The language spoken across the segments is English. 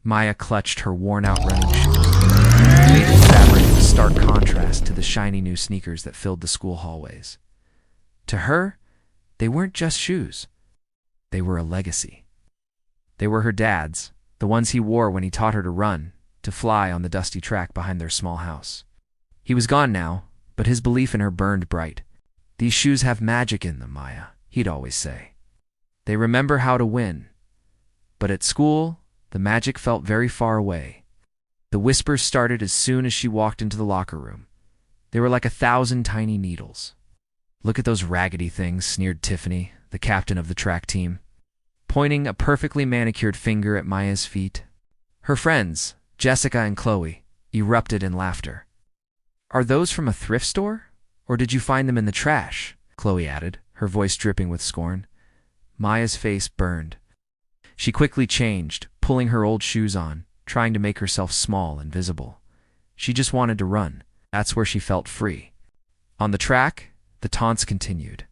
Maya clutched her worn-out running shoes, faded fabric in stark contrast to the shiny new sneakers that filled the school hallways. To her, they weren't just shoes. They were a legacy. They were her dad's, the ones he wore when he taught her to run, to fly on the dusty track behind their small house. He was gone now, but his belief in her burned bright. "These shoes have magic in them, Maya," he'd always say. "They remember how to win." But at school, the magic felt very far away. The whispers started as soon as she walked into the locker room. They were like 1,000 tiny needles. "Look at those raggedy things," sneered Tiffany, the captain of the track team, pointing a perfectly manicured finger at Maya's feet. Her friends, Jessica and Chloe, erupted in laughter. "Are those from a thrift store? Or did you find them in the trash?" Chloe added, her voice dripping with scorn. Maya's face burned. She quickly changed, pulling her old shoes on, trying to make herself small and visible. She just wanted to run. That's where she felt free. On the track, the taunts continued.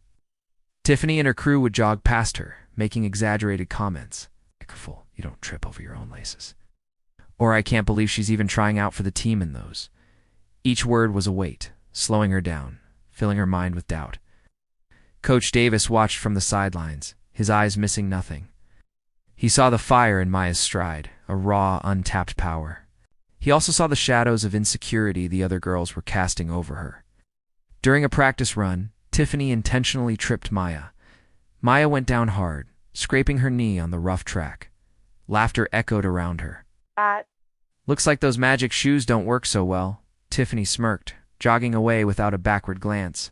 Tiffany and her crew would jog past her, making exaggerated comments. "Careful, you don't trip over your own laces." Or "I can't believe she's even trying out for the team in those." Each word was a weight, slowing her down, filling her mind with doubt. Coach Davis watched from the sidelines, his eyes missing nothing. He saw the fire in Maya's stride, a raw, untapped power. He also saw the shadows of insecurity the other girls were casting over her. During a practice run, Tiffany intentionally tripped Maya. Maya went down hard, scraping her knee on the rough track. Laughter echoed around her. "Looks like those magic shoes don't work so well," Tiffany smirked, jogging away without a backward glance.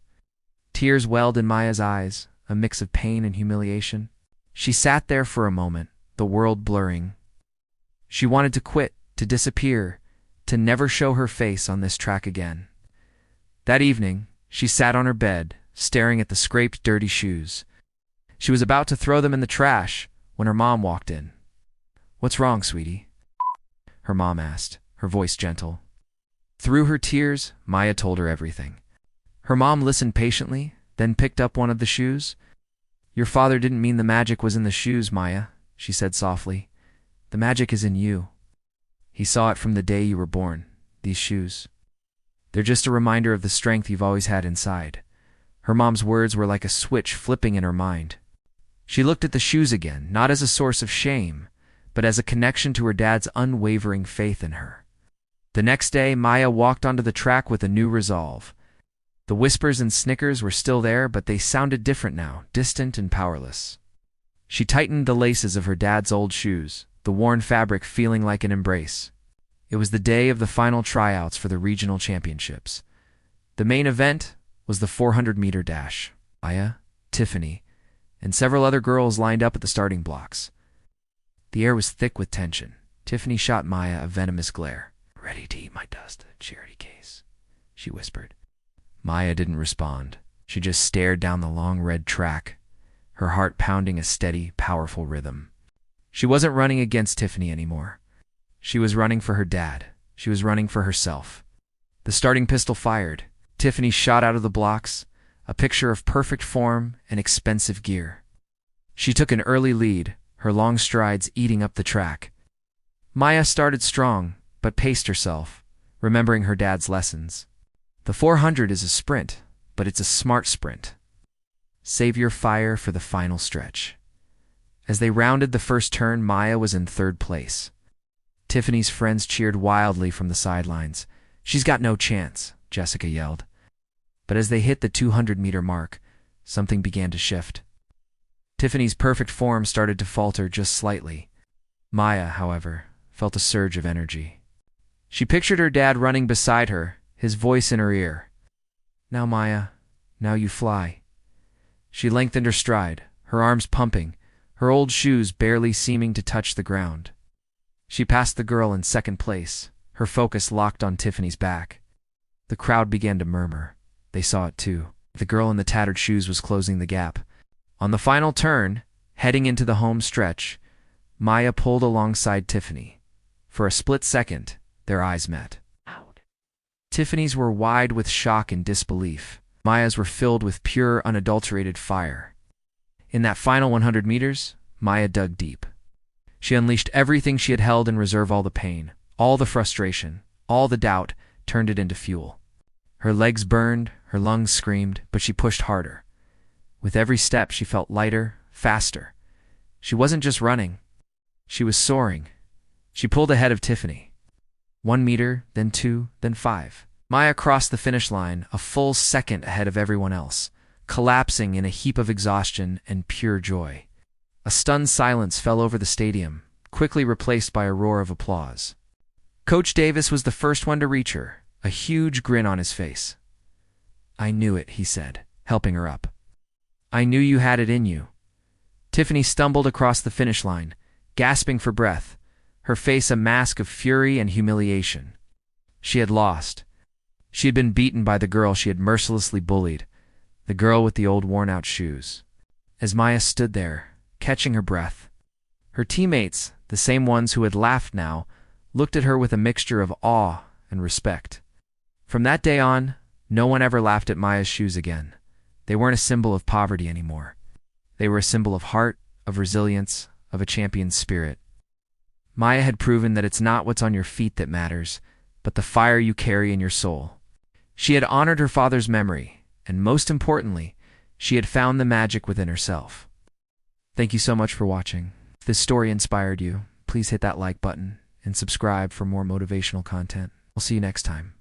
Tears welled in Maya's eyes, a mix of pain and humiliation. She sat there for a moment, the world blurring. She wanted to quit, to disappear, to never show her face on this track again. That evening, she sat on her bed, staring at the scraped, dirty shoes. She was about to throw them in the trash when her mom walked in. "What's wrong, sweetie?" her mom asked, her voice gentle. Through her tears, Maya told her everything. Her mom listened patiently, then picked up one of the shoes. "Your father didn't mean the magic was in the shoes, Maya," she said softly. "The magic is in you. He saw it from the day you were born, these shoes. They're just a reminder of the strength you've always had inside." Her mom's words were like a switch flipping in her mind. She looked at the shoes again, not as a source of shame, but as a connection to her dad's unwavering faith in her. The next day, Maya walked onto the track with a new resolve. The whispers and snickers were still there, but they sounded different now, distant and powerless. She tightened the laces of her dad's old shoes, the worn fabric feeling like an embrace. It was the day of the final tryouts for the regional championships. The main event was the 400-meter dash. Maya, Tiffany, and several other girls lined up at the starting blocks. The air was thick with tension. Tiffany shot Maya a venomous glare. "Ready to eat my dust at a charity case," she whispered. Maya didn't respond. She just stared down the long red track, her heart pounding a steady, powerful rhythm. She wasn't running against Tiffany anymore. She was running for her dad. She was running for herself. The starting pistol fired. Tiffany shot out of the blocks, a picture of perfect form and expensive gear. She took an early lead, her long strides eating up the track. Maya started strong, but paced herself, remembering her dad's lessons. The 400 is a sprint, but it's a smart sprint. Save your fire for the final stretch. As they rounded the first turn, Maya was in third place. Tiffany's friends cheered wildly from the sidelines. "She's got no chance," Jessica yelled. But as they hit the 200-meter mark, something began to shift. Tiffany's perfect form started to falter just slightly. Maya, however, felt a surge of energy. She pictured her dad running beside her, his voice in her ear. "Now, Maya, now you fly." She lengthened her stride, her arms pumping, her old shoes barely seeming to touch the ground. She passed the girl in second place, her focus locked on Tiffany's back. The crowd began to murmur. They saw it too. The girl in the tattered shoes was closing the gap. On the final turn, heading into the home stretch, Maya pulled alongside Tiffany. For a split second, their eyes met. Tiffany's were wide with shock and disbelief. Maya's were filled with pure, unadulterated fire. In that final 100 meters, Maya dug deep. She unleashed everything she had held in reserve, all the pain, all the frustration, all the doubt, turned it into fuel. Her legs burned, her lungs screamed, but she pushed harder. With every step, she felt lighter, faster. She wasn't just running. She was soaring. She pulled ahead of Tiffany. 1 meter, then 2, then 5. Maya crossed the finish line, a full second ahead of everyone else, collapsing in a heap of exhaustion and pure joy. A stunned silence fell over the stadium, quickly replaced by a roar of applause. Coach Davis was the first one to reach her, a huge grin on his face. "I knew it," he said, helping her up. "I knew you had it in you." Tiffany stumbled across the finish line, gasping for breath, her face a mask of fury and humiliation. She had lost. She had been beaten by the girl she had mercilessly bullied, the girl with the old worn-out shoes. As Maya stood there, catching her breath, her teammates, the same ones who had laughed now, looked at her with a mixture of awe and respect. From that day on, no one ever laughed at Maya's shoes again. They weren't a symbol of poverty anymore. They were a symbol of heart, of resilience, of a champion's spirit. Maya had proven that it's not what's on your feet that matters, but the fire you carry in your soul. She had honored her father's memory, and most importantly, she had found the magic within herself. Thank you so much for watching. If this story inspired you, please hit that like button and subscribe for more motivational content. We'll see you next time.